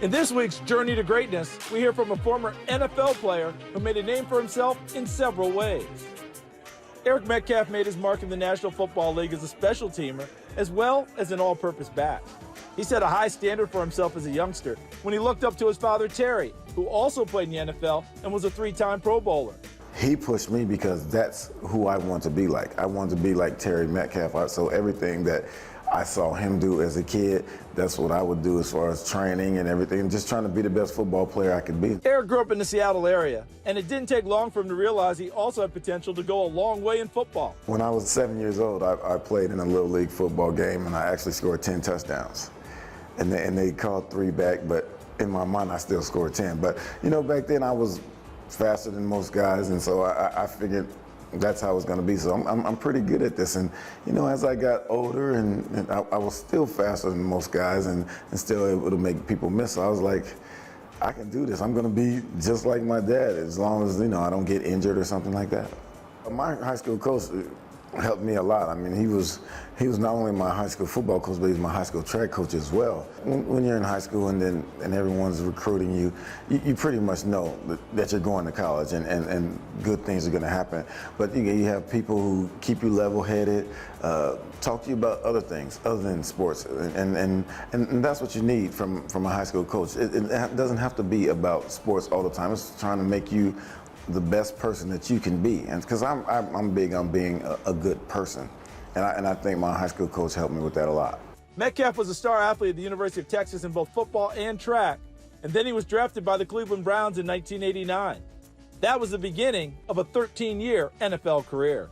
In this week's Journey to Greatness, we hear from a former NFL player who made a name for himself in several ways. Eric Metcalf made his mark in the National Football League as a special teamer, as well as an all-purpose back. He set a high standard for himself as a youngster when he looked up to his father, Terry, who also played in the NFL and was a three-time Pro Bowler. He pushed me because that's who I want to be like. I want to be like Terry Metcalf. So everything that I saw him do as a kid, that's what I would do as far as training and everything, just trying to be the best football player I could be. Eric grew up in the Seattle area, and it didn't take long for him to realize he also had potential to go a long way in football. When I was 7 years old, I played in a Little League football game, and I actually scored 10 touchdowns. And they called 3 back, but in my mind, I still scored 10. But, you know, back then I was faster than most guys, and so I figured that's how it's going to be. So I'm pretty good at this. And, you know, as I got older and I was still faster than most guys and still able to make people miss. So I was like, I can do this. I'm going to be just like my dad as long as, you know, I don't get injured or something like that. My high school coach helped me a lot. I mean, he was not only my high school football coach, but he was my high school track coach as well. When you're in high school and everyone's recruiting you, you pretty much know that you're going to college and good things are going to happen. But you have people who keep you level-headed, talk to you about other things other than sports, and that's what you need from a high school coach. It doesn't have to be about sports all the time. It's trying to make you the best person that you can be, and because I'm big on being a good person, and I think my high school coach helped me with that a lot. Metcalf was a star athlete at the University of Texas in both football and track, and then he was drafted by the Cleveland Browns in 1989. That was the beginning of a 13-year NFL career.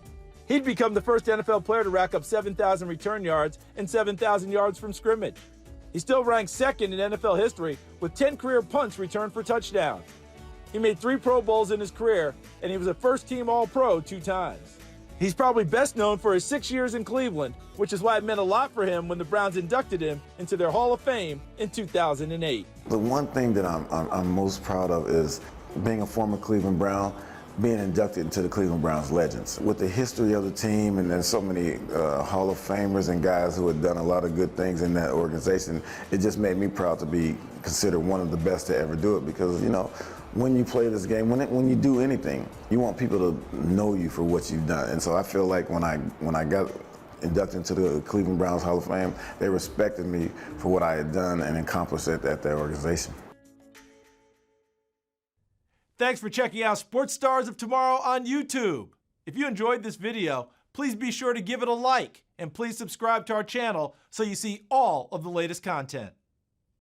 He'd become the first NFL player to rack up 7,000 return yards and 7,000 yards from scrimmage. He still ranks second in NFL history with 10 career punts returned for touchdowns. He made 3 Pro Bowls in his career, and he was a first-team All-Pro 2 times. He's probably best known for his 6 years in Cleveland, which is why it meant a lot for him when the Browns inducted him into their Hall of Fame in 2008. The one thing that I'm most proud of is being a former Cleveland Brown, being inducted into the Cleveland Browns Legends. With the history of the team and then so many Hall of Famers and guys who had done a lot of good things in that organization, it just made me proud to be considered one of the best to ever do it because, you know, when you play this game, when you do anything, you want people to know you for what you've done. And so I feel like when I got inducted into the Cleveland Browns Hall of Fame, they respected me for what I had done and accomplished at their organization. Thanks for checking out Sports Stars of Tomorrow on YouTube. If you enjoyed this video, please be sure to give it a like and please subscribe to our channel so you see all of the latest content.